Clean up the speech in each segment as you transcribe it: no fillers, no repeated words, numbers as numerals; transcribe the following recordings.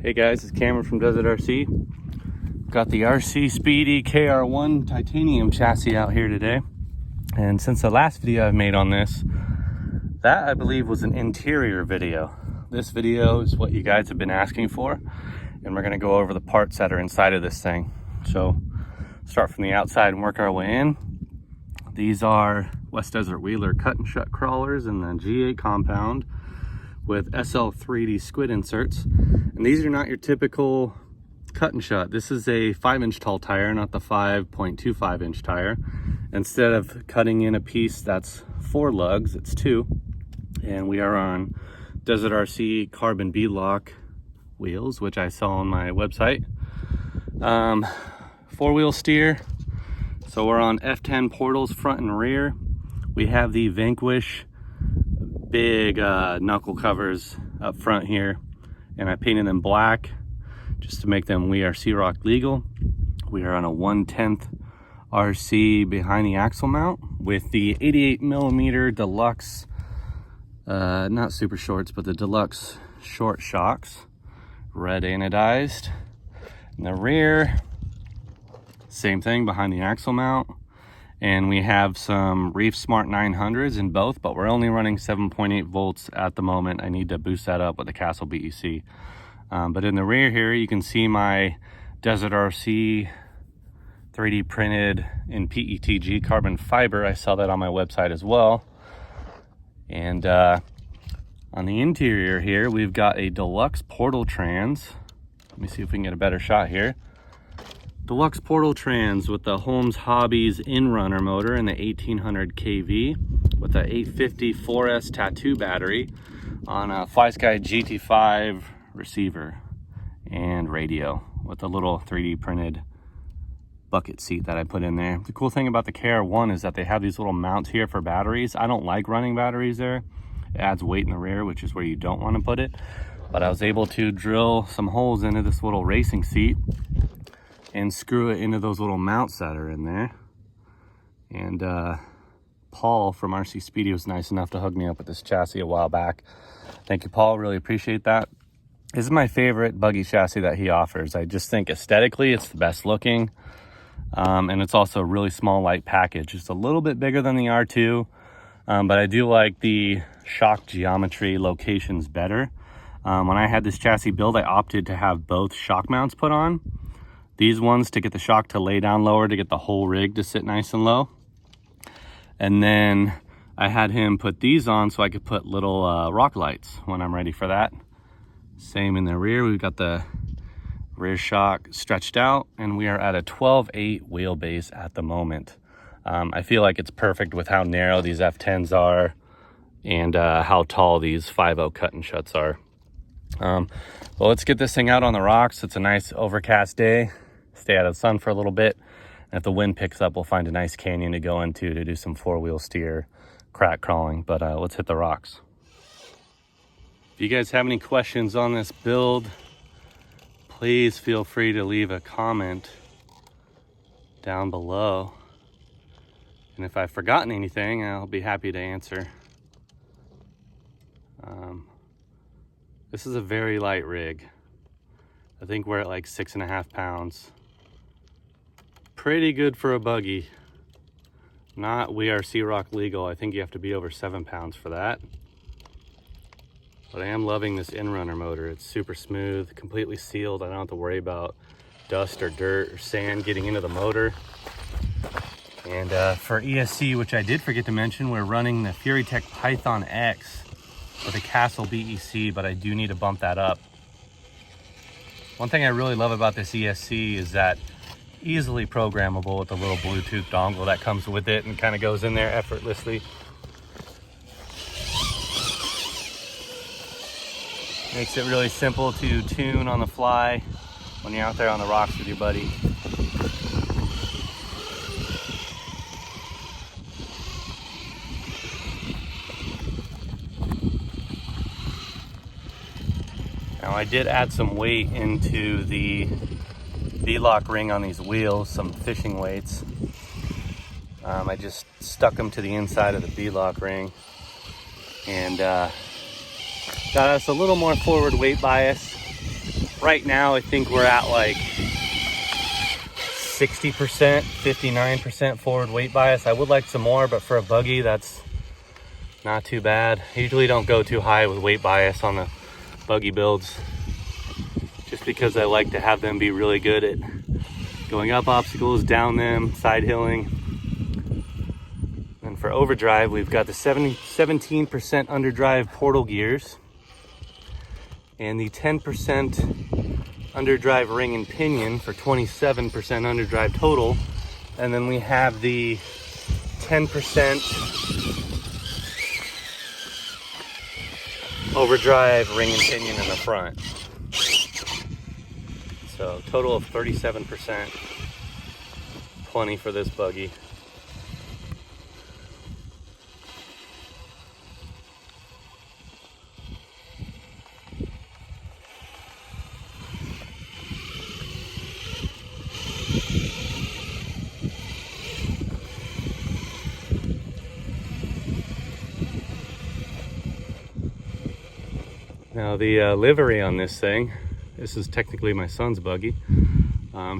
Hey guys, it's Cameron from Desert RC. Got the RC Speedy Kr1 titanium chassis out here today. And since the last video I've made on this, that I believe was an interior video. This video is what you guys have been asking for, and we're gonna go over the parts that are inside of this thing. So start from the outside and work our way in. These are West Desert Wheeler cut and shut crawlers in the G8 compound with SL3D Squid inserts. And these are not your typical cut and shut. This is a 5-inch tall tire, not the 5.25 inch tire. Instead of cutting in a piece that's 4 lugs, it's 2. And we are on Desert RC carbon Beadlock wheels, which I saw on my website. 4-wheel steer. So we're on F10 portals front and rear. We have the Vanquish big knuckle covers up front here, and I painted them black just to make them We Are C-Rock legal. We are on a 1/10 RC behind the axle mount with the 88mm deluxe, not super shorts, but the deluxe short shocks, red anodized. In the rear, same thing behind the axle mount. And we have some Reef Smart 900s in both, but we're only running 7.8 volts at the moment. I need to boost that up with the Castle BEC. But in the rear here, you can see my Desert RC 3D printed in PETG carbon fiber. I saw that on my website as well. And on the interior here, we've got a deluxe portal trans. Let me see if we can get a better shot here. Deluxe portal trans with the Holmes Hobbies in-runner motor and the 1800 kV with the 850 4S tattoo battery on a FlySky GT5 receiver and radio with a little 3D printed bucket seat that I put in there. The cool thing about the Kr1 is that they have these little mounts here for batteries. I don't like running batteries there. It adds weight in the rear, which is where you don't want to put it. But I was able to drill some holes into this little racing seat and screw it into those little mounts that are in there. And Paul from RC Speedy was nice enough to hook me up with this chassis a while back. Thank you, Paul, really appreciate that. This is my favorite buggy chassis that he offers. I just think aesthetically it's the best looking. And it's also a really small, light package. It's a little bit bigger than the R2, but I do like the shock geometry locations better. When I had this chassis built, I opted to have both shock mounts put on. These ones to get the shock to lay down lower to get the whole rig to sit nice and low. And then I had him put these on so I could put little rock lights when I'm ready for that. Same in the rear, we've got the rear shock stretched out, and we are at a 12.8 wheelbase at the moment. I feel like it's perfect with how narrow these F10s are and how tall these 5.0 cut and shuts are. Well, let's get this thing out on the rocks. It's a nice overcast day. Stay out of the sun for a little bit. And if the wind picks up, we'll find a nice canyon to go into to do some 4-wheel steer crack crawling. But let's hit the rocks. If you guys have any questions on this build, please feel free to leave a comment down below. And if I've forgotten anything, I'll be happy to answer. This is a very light rig. I think we're at like 6.5 pounds. Pretty good for a buggy. Not We Are C-Rock legal. I think you have to be over 7 pounds for that. But I am loving this in-runner motor. It's super smooth, completely sealed. I don't have to worry about dust or dirt or sand getting into the motor. And for ESC, which I did forget to mention, we're running the FuryTech Python X with a Castle BEC, but I do need to bump that up. One thing I really love about this ESC is that easily programmable with a little Bluetooth dongle that comes with it and kind of goes in there effortlessly. Makes it really simple to tune on the fly when you're out there on the rocks with your buddy. Now I did add some weight into the V-lock ring on these wheels, some fishing weights. I just stuck them to the inside of the V-lock ring and got us a little more forward weight bias. Right now, I think we're at like 60%, 59% forward weight bias. I would like some more, but for a buggy, that's not too bad. I usually don't go too high with weight bias on the buggy builds, just because I like to have them be really good at going up obstacles, down them, side hilling. And for overdrive, we've got the 17% underdrive portal gears and the 10% underdrive ring and pinion for 27% underdrive total. And then we have the 10% overdrive ring and pinion in the front. So total of 37%, plenty for this buggy. Now the livery on this thing, this is technically my son's buggy.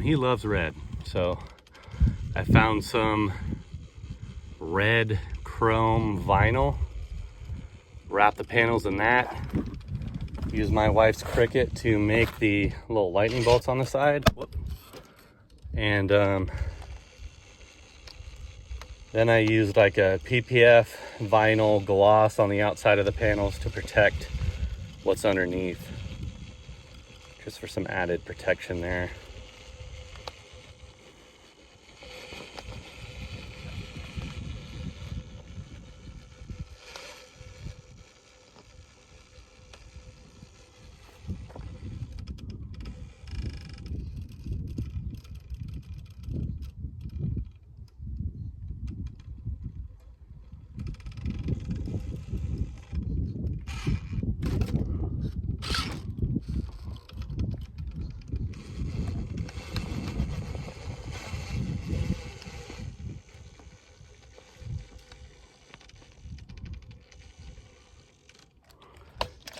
He loves red, so I found some red chrome vinyl, wrap the panels in that, use my wife's Cricut to make the little lightning bolts on the side. Whoop. And then I used like a PPF vinyl gloss on the outside of the panels to protect what's underneath, just for some added protection there.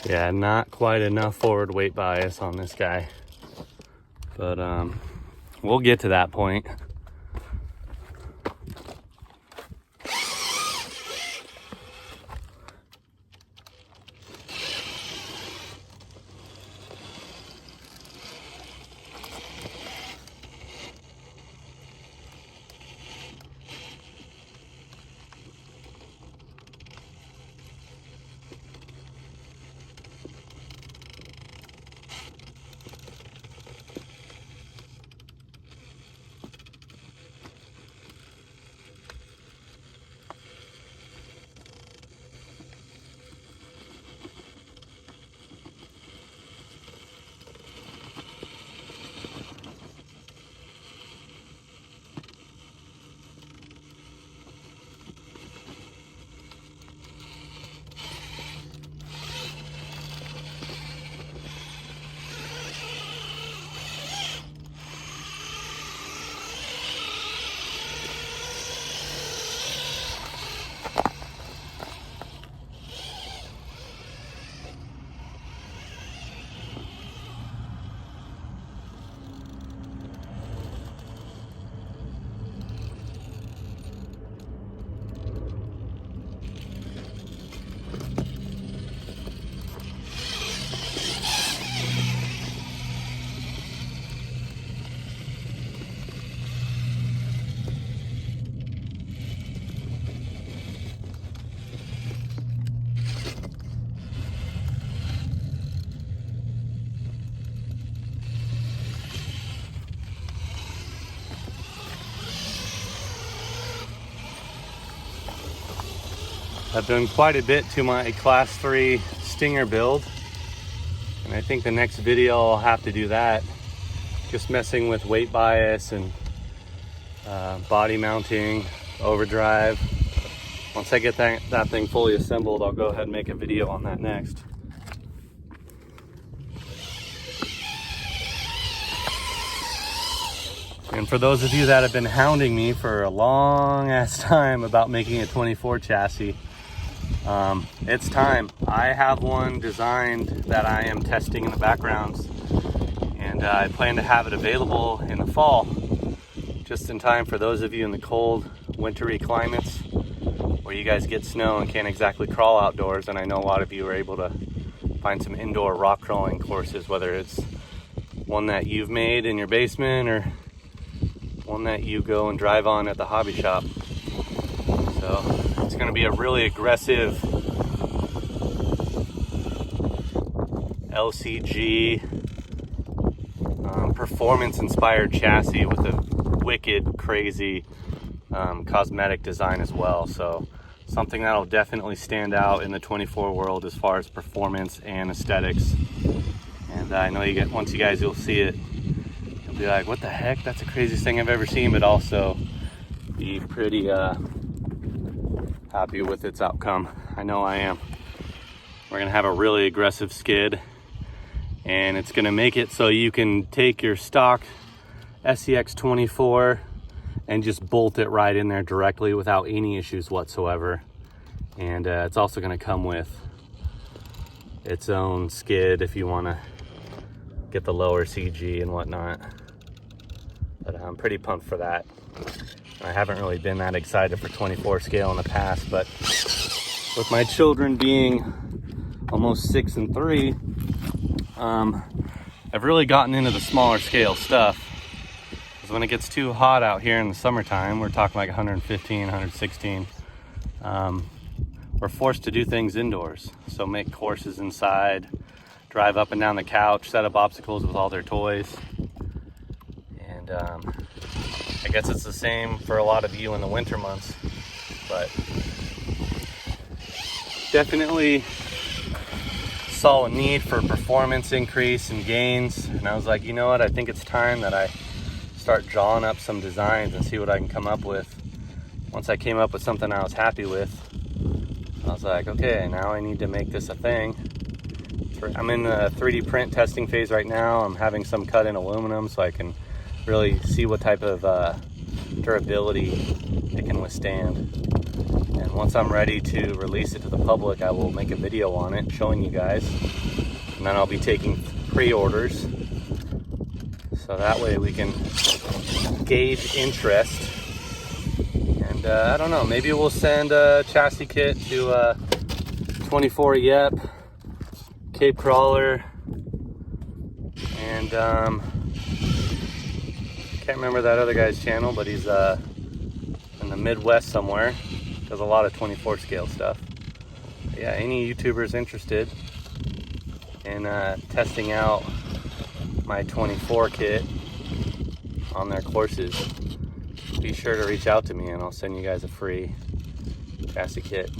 Yeah, not quite enough forward weight bias on this guy, but we'll get to that point. I've done quite a bit to my Class 3 Stinger build, and I think the next video I'll have to do that. Just messing with weight bias and body mounting, overdrive. Once I get that thing fully assembled, I'll go ahead and make a video on that next. And for those of you that have been hounding me for a long ass time about making a 24 chassis, it's time. I have one designed that I am testing in the background. And I plan to have it available in the fall, just in time for those of you in the cold, wintry climates where you guys get snow and can't exactly crawl outdoors. And I know a lot of you are able to find some indoor rock crawling courses, whether it's one that you've made in your basement or one that you go and drive on at the hobby shop. So it's going to be a really aggressive LCG performance inspired chassis with a wicked crazy cosmetic design as well. So something that'll definitely stand out in the 24 world as far as performance and aesthetics. And I know once you guys you'll see it, you'll be like, what the heck, that's the craziest thing I've ever seen, but also be pretty happy with its outcome. I know I am. We're gonna have a really aggressive skid, and it's gonna make it so you can take your stock SCX 24 and just bolt it right in there directly without any issues whatsoever. And it's also gonna come with its own skid if you wanna get the lower CG and whatnot. But I'm pretty pumped for that. I haven't really been that excited for 24 scale in the past, but with my children being almost 6 and 3, I've really gotten into the smaller scale stuff. Because when it gets too hot out here in the summertime, we're talking like 115, 116, we're forced to do things indoors. So make courses inside, drive up and down the couch, set up obstacles with all their toys. And I guess it's the same for a lot of you in the winter months, but definitely saw a need for performance increase and gains. And I was like, you know what, I think it's time that I start drawing up some designs and see what I can come up with. Once I came up with something I was happy with, I was like, okay, now I need to make this a thing. I'm in the 3D print testing phase right now. I'm having some cut in aluminum so I can really see what type of durability it can withstand. And once I'm ready to release it to the public, I will make a video on it showing you guys. And then I'll be taking pre-orders, so that way we can gauge interest. And I don't know, maybe we'll send a chassis kit to 24 Yep, Cape Crawler, and can't remember that other guy's channel, but he's in the Midwest somewhere, does a lot of 24 scale stuff. But yeah, any YouTubers interested in testing out my 24 kit on their courses, be sure to reach out to me and I'll send you guys a free chassis kit.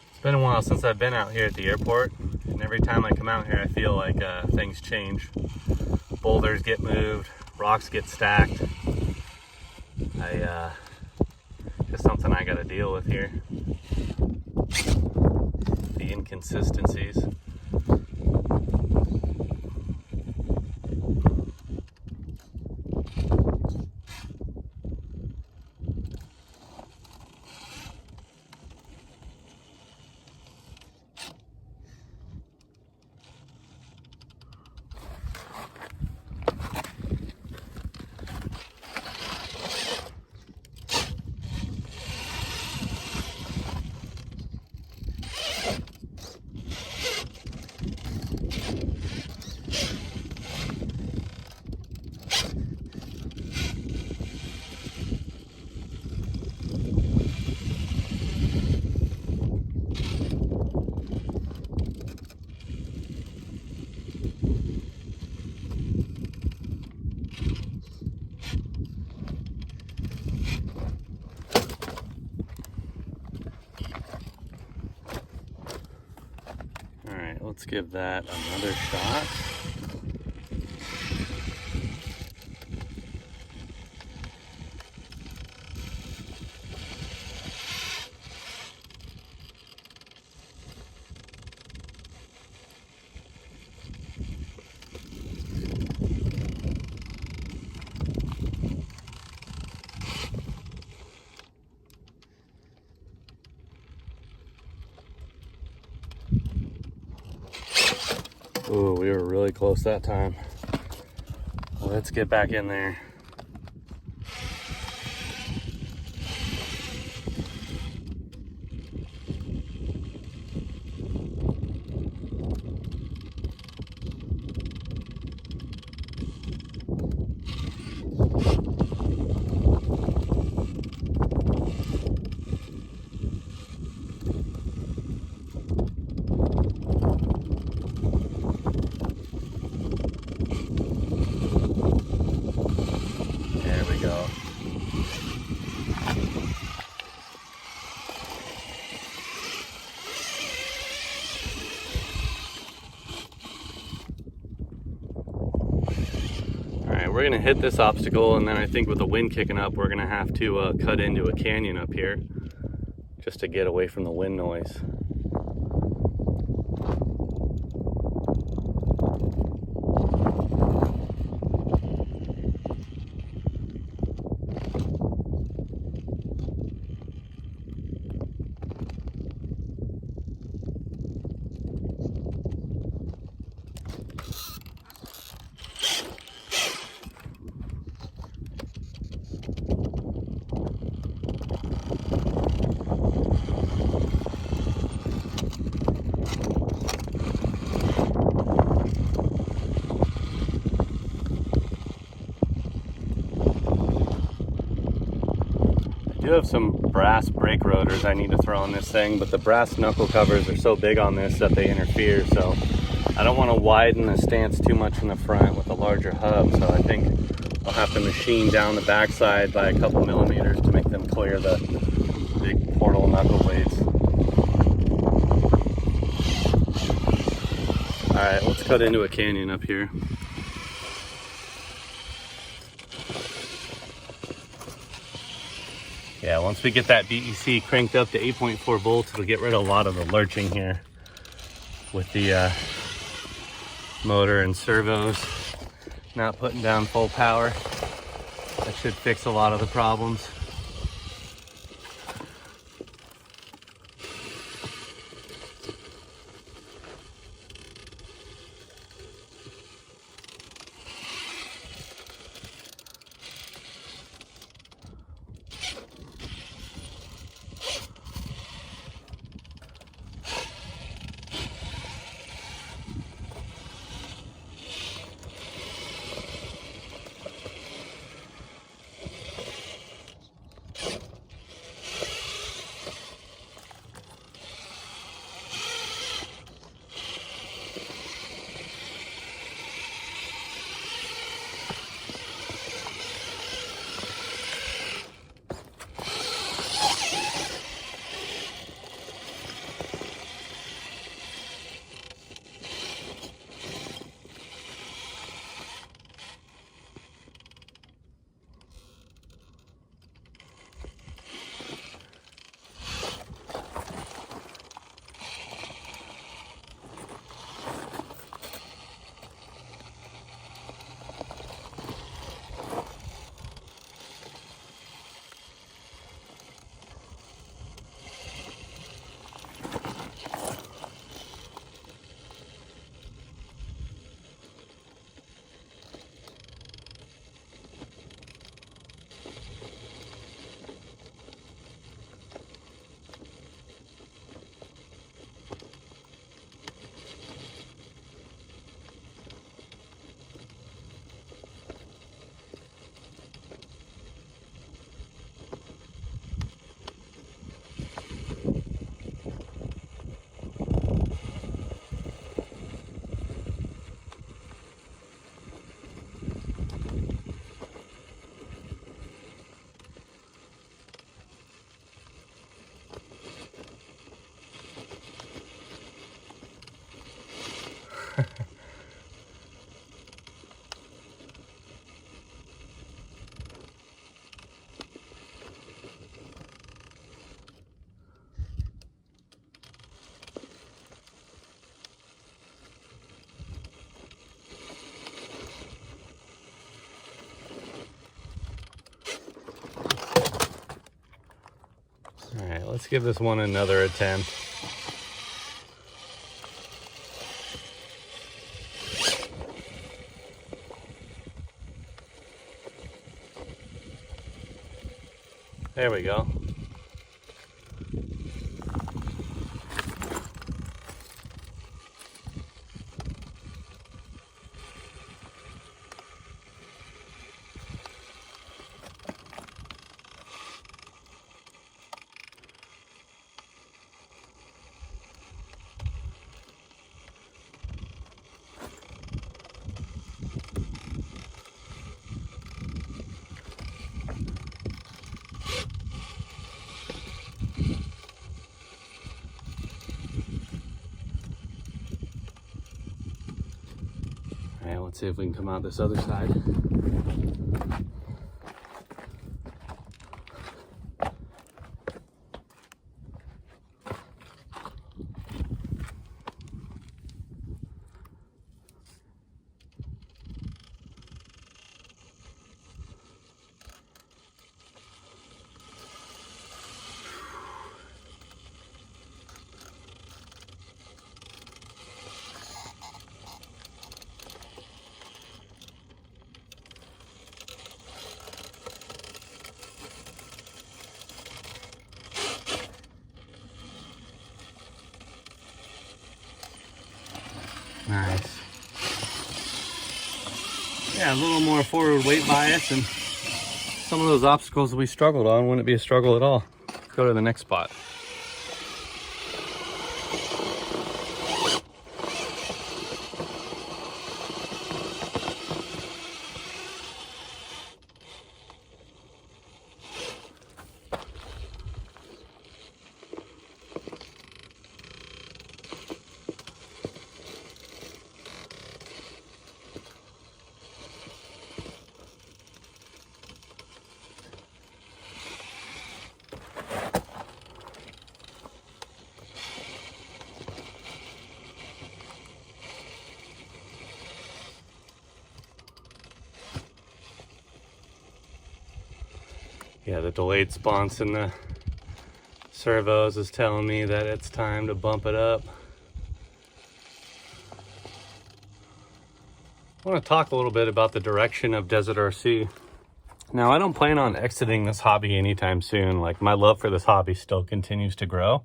It's been a while since I've been out here at the airport, and every time I come out here I feel like things change. Boulders get moved, rocks get stacked. Just something I gotta deal with here. The inconsistencies. Let's give that another shot. Ooh, we were really close that time. Let's get back in there. There we go. Alright, we're gonna hit this obstacle, and then I think with the wind kicking up, we're gonna have to cut into a canyon up here just to get away from the wind noise. I do have some brass brake rotors I need to throw on this thing, but the brass knuckle covers are so big on this that they interfere, so I don't want to widen the stance too much in the front with a larger hub, so I think I'll have to machine down the backside by a couple millimeters to make them clear the big portal knuckle blades. Alright, let's cut into a canyon up here. Yeah, once we get that BEC cranked up to 8.4 volts, it'll get rid of a lot of the lurching here with the motor and servos not putting down full power. That should fix a lot of the problems. Alright, let's give this one another attempt. There we go. Alright, let's see if we can come out this other side. Nice. Yeah, a little more forward weight bias, and some of those obstacles that we struggled on wouldn't be a struggle at all. Let's go to the next spot. Yeah, the delayed response in the servos is telling me that it's time to bump it up. I want to talk a little bit about the direction of Desert RC. Now, I don't plan on exiting this hobby anytime soon. Like, my love for this hobby still continues to grow,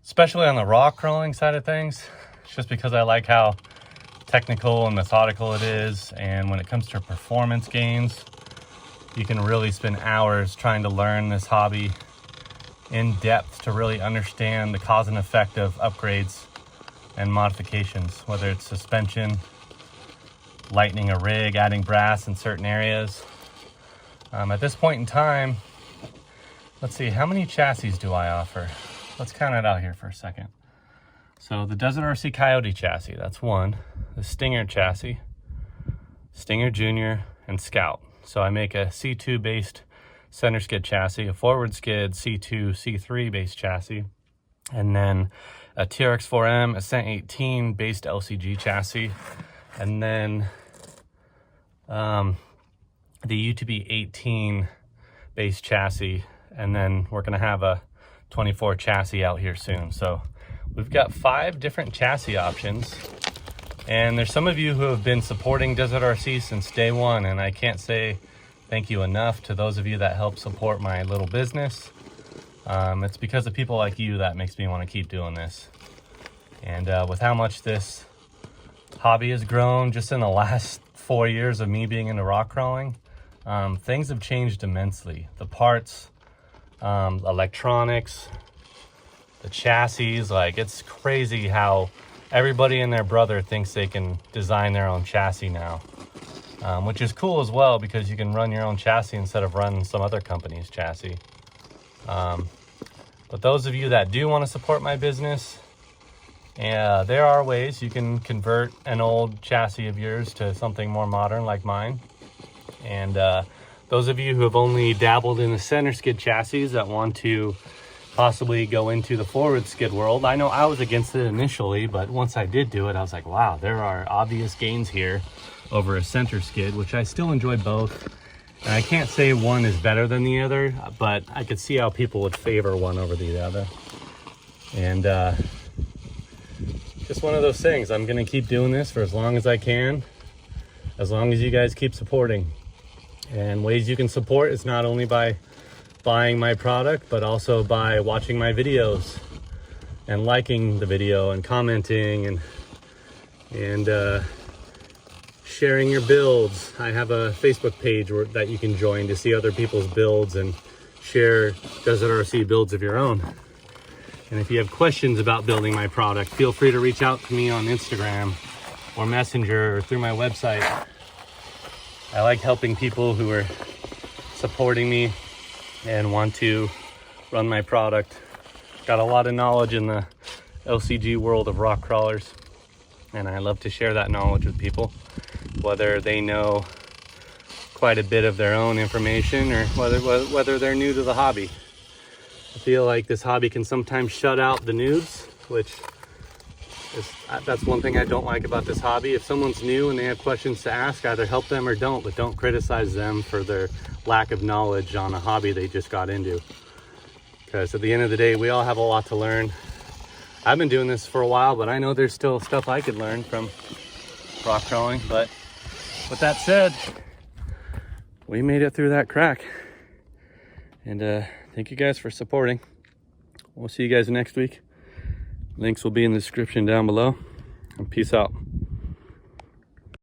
especially on the rock crawling side of things. It's just because I like how technical and methodical it is, and when it comes to performance gains, you can really spend hours trying to learn this hobby in depth to really understand the cause and effect of upgrades and modifications, whether it's suspension, lightening a rig, adding brass in certain areas. At this point in time, let's see, how many chassis do I offer? Let's count it out here for a second. So the Desert RC Coyote chassis, that's one. The Stinger chassis, Stinger Junior, and Scout. So I make a C2 based center skid chassis, a forward skid C2, C3 based chassis, and then a TRX4M Ascent 18 based LCG chassis, and then the UTB 18 based chassis, and then we're gonna have a 24 chassis out here soon. So we've got 5 different chassis options. And there's some of you who have been supporting Desert RC since day one, and I can't say thank you enough to those of you that help support my little business. It's because of people like you that makes me want to keep doing this. And with how much this hobby has grown just in the last 4 years of me being into rock crawling, things have changed immensely. The parts, electronics, the chassis, like, it's crazy how everybody and their brother thinks they can design their own chassis now, which is cool as well, because you can run your own chassis instead of running some other company's chassis. But those of you that do want to support my business, there are ways you can convert an old chassis of yours to something more modern like mine. And those of you who have only dabbled in the center skid chassis that want to possibly go into the forward skid world, I know I was against it initially, but once I did do it, I was like, wow, there are obvious gains here over a center skid, which I still enjoy both. And I can't say one is better than the other, but I could see how people would favor one over the other. And just one of those things. I'm gonna keep doing this for as long as I can, as long as you guys keep supporting. And ways you can support is not only by buying my product, but also by watching my videos and liking the video and commenting and sharing your builds. I have a Facebook page that you can join to see other people's builds and share Desert RC builds of your own. And if you have questions about building my product, feel free to reach out to me on Instagram or Messenger or through my website. I like helping people who are supporting me and want to run my product. Got a lot of knowledge in the LCG world of rock crawlers, and I love to share that knowledge with people, whether they know quite a bit of their own information or whether they're new to the hobby. I feel like this hobby can sometimes shut out the noobs, that's one thing I don't like about this hobby. If someone's new and they have questions to ask, either help them or don't, but don't criticize them for their lack of knowledge on a hobby they just got into. Because at the end of the day, we all have a lot to learn. I've been doing this for a while, but I know there's still stuff I could learn from rock crawling. But with that said, we made it through that crack. And thank you guys for supporting. We'll see you guys next week. Links will be in the description down below. And peace out.